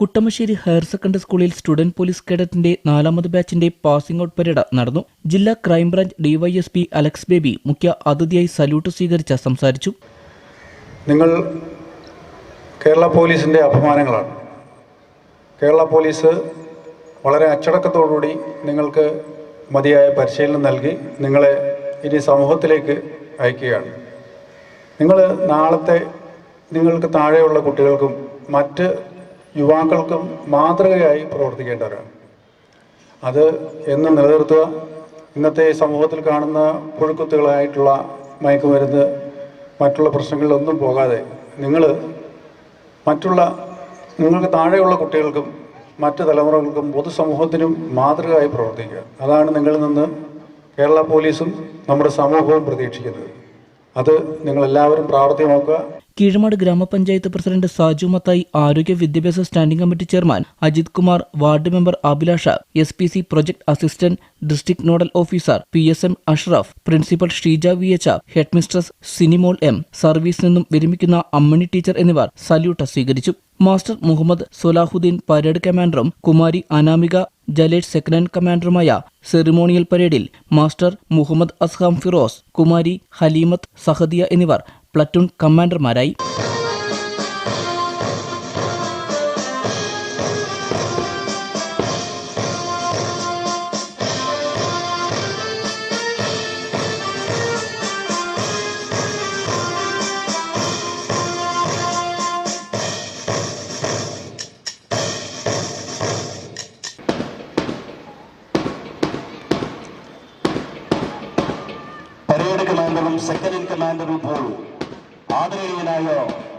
Kuttamassery higher secondary സ്കൂളിൽ student police കേഡറ്റിന്റെ 4ാമത് ബാച്ചിന്റെ passing out parade നടന്നു. ജില്ലാ ക്രൈംബ്രാഞ്ച് ഡിവൈഎസ്പി അലക്സ് ബേബി മുഖ്യ അതിഥിയായി സല്യൂട്ട് സ്വീകരിച്ച് സംസാരിച്ചു. നിങ്ങൾ കേരള പോലീസിന്റെ അഭിമാനങ്ങളാണ്. കേരള പോലീസ് വളരെ അച്ചടക്കത്തോടുകൂടി നിങ്ങൾക്ക് മതിയായ പരിശീലനം നൽകി നിങ്ങളെ ഇനി സമൂഹത്തിലേക്ക് അയക്കുകയാണ്. നിങ്ങൾ നാളത്തെ നിങ്ങൾക്ക് താഴെയുള്ള കുട്ടികൾക്കും മറ്റ് യുവാക്കൾക്കും മാതൃകയായി പ്രവർത്തിക്കേണ്ടവരാണ്. അത് എന്നും നിലനിർത്തുക. ഇന്നത്തെ സമൂഹത്തിൽ കാണുന്ന പുഴുക്കുത്തുകളായിട്ടുള്ള മയക്കുമരുന്ന് മറ്റുള്ള പ്രശ്നങ്ങളിലൊന്നും പോകാതെ നിങ്ങൾക്ക് താഴെയുള്ള കുട്ടികൾക്കും മറ്റ് തലമുറകൾക്കും പൊതുസമൂഹത്തിനും മാതൃകയായി പ്രവർത്തിക്കുക. അതാണ് നിങ്ങളിൽ നിന്ന് കേരള പോലീസും നമ്മുടെ സമൂഹവും പ്രതീക്ഷിക്കുന്നത്. അത് നിങ്ങളെല്ലാവരും പ്രാവർത്തികമാക്കുക. കീഴമാട് ഗ്രാമപഞ്ചായത്ത് പ്രസിഡന്റ് സാജു മത്തായി, ആരോഗ്യ വിദ്യാഭ്യാസ standing committee chairman Ajith Kumar, ward member Abhilasha, SPC project assistant, district nodal officer PSM Ashraf, principal Sheeja VH, headmistress Sinimol M, സർവീസിൽ നിന്നും വിരമിക്കുന്ന അമ്മണി ടീച്ചർ എന്നിവർ സല്യൂട്ട് സ്വീകരിച്ചു. മാസ്റ്റർ മുഹമ്മദ് സൊലാഹുദ്ദീൻ പരേഡ് കമാൻഡറും കുമാരി അനാമിക ജലേഷ് സെക്കൻഡ് കമാൻഡറുമായ സെറിമോണിയൽ പരേഡിൽ മാസ്റ്റർ മുഹമ്മദ് അസ്ഹാം ഫിറോസ്, കുമാരി ഹലീമത്ത് സഹദിയ എന്നിവർ പ്ലറ്റൂൺ കമാൻഡർമാരായി. പരേഡ് കമാൻഡറും സെക്കൻഡ് ഇൻ കമാൻഡറും പോലും ആദരണീയനായ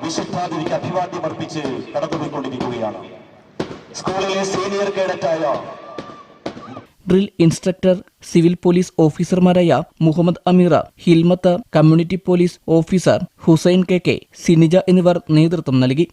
വിശിഷ്ടാതിഥിക്ക് അഭിവാദ്യം അർപ്പിച്ച് കടന്നുപോയിക്കൊണ്ടിരിക്കുകയാണ്. സ്കൂളിലെ senior കേഡറ്റായ drill instructor, civil police ഓഫീസർമാരായ Muhammad Ameera, Hilmath, community police officer Hussain KK, Sinija എന്നിവർ നേതൃത്വം നൽകി.